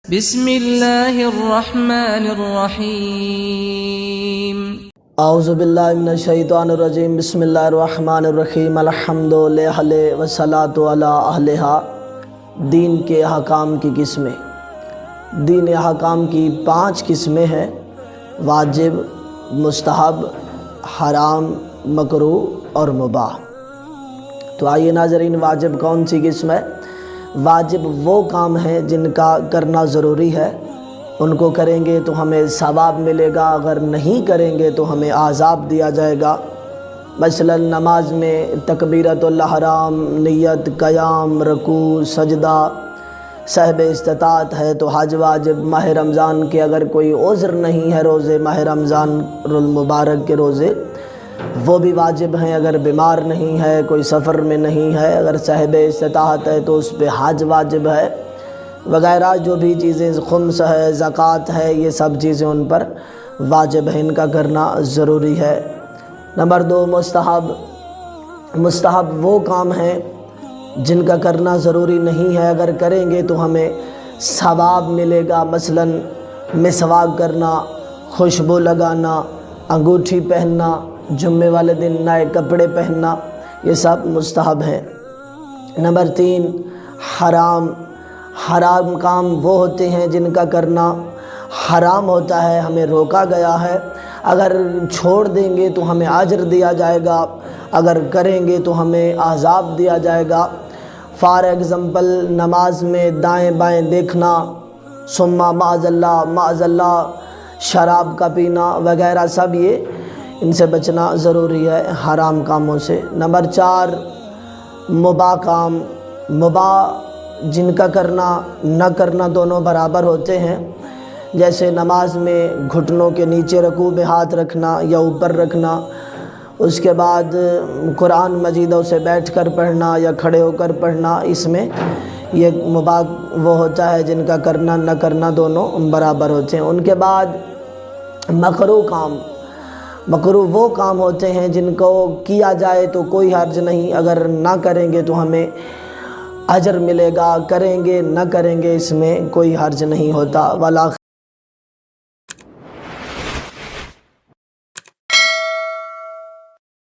بسم اللہ الرحمن الرحیم اعوذ باللہ من الشیطان الرجیم بسم اللہ الرحمن الرحیم الحمد للہ والصلاۃ علی اہلہا۔ دین کے احکام کی قسمیں، دین احکام کی 5 قسمیں ہیں: واجب، مستحب، حرام، مکروہ اور مباح۔ تو آئیے ناظرین، واجب کون سی قسم ہے؟ واجب وہ کام ہیں جن کا کرنا ضروری ہے، ان کو کریں گے تو ہمیں ثواب ملے گا، اگر نہیں کریں گے تو ہمیں عذاب دیا جائے گا۔ مثلا نماز میں تکبیرۃ الحرام، نیت، قیام، رکوع، سجدہ، صاحب استطاعت ہے تو حج واجب۔ ماہ رمضان کے اگر کوئی عذر نہیں ہے، روزے ماہ رمضان المبارک کے روزے وہ بھی واجب ہیں۔ اگر بیمار نہیں ہے، کوئی سفر میں نہیں ہے، اگر صاحب استطاعت ہے تو اس پہ حج واجب ہے وغیرہ۔ جو بھی چیزیں خمس ہے، زکوٰۃ ہے، یہ سب چیزیں ان پر واجب ہیں، ان کا کرنا ضروری ہے۔ نمبر 2، مستحب۔ مستحب وہ کام ہیں جن کا کرنا ضروری نہیں ہے، اگر کریں گے تو ہمیں ثواب ملے گا۔ مثلا مسواک کرنا، خوشبو لگانا، انگوٹھی پہننا، جمعے والے دن نئے کپڑے پہننا، یہ سب مستحب ہیں۔ نمبر 3، حرام۔ حرام کام وہ ہوتے ہیں جن کا کرنا حرام ہوتا ہے، ہمیں روکا گیا ہے۔ اگر چھوڑ دیں گے تو ہمیں اجر دیا جائے گا، اگر کریں گے تو ہمیں عذاب دیا جائے گا۔ فار ایگزامپل، نماز میں دائیں بائیں دیکھنا، ثم معاذ اللہ، شراب کا پینا وغیرہ، سب یہ ان سے بچنا ضروری ہے، حرام کاموں سے۔ نمبر 4، مباح کام۔ مباح جن کا کرنا نہ کرنا دونوں برابر ہوتے ہیں، جیسے نماز میں گھٹنوں کے نیچے رکوع میں ہاتھ رکھنا یا اوپر رکھنا، اس کے بعد قرآن مجید سے بیٹھ کر پڑھنا یا کھڑے ہو کر پڑھنا، اس میں یہ مباح وہ ہوتا ہے جن کا کرنا نہ کرنا دونوں برابر ہوتے ہیں۔ ان کے بعد مکروہ کام۔ مکروہ وہ کام ہوتے ہیں جن کو کیا جائے تو کوئی حرج نہیں، اگر نہ کریں گے تو ہمیں اجر ملے گا، کریں گے نہ کریں گے اس میں کوئی حرج نہیں ہوتا۔ والآخر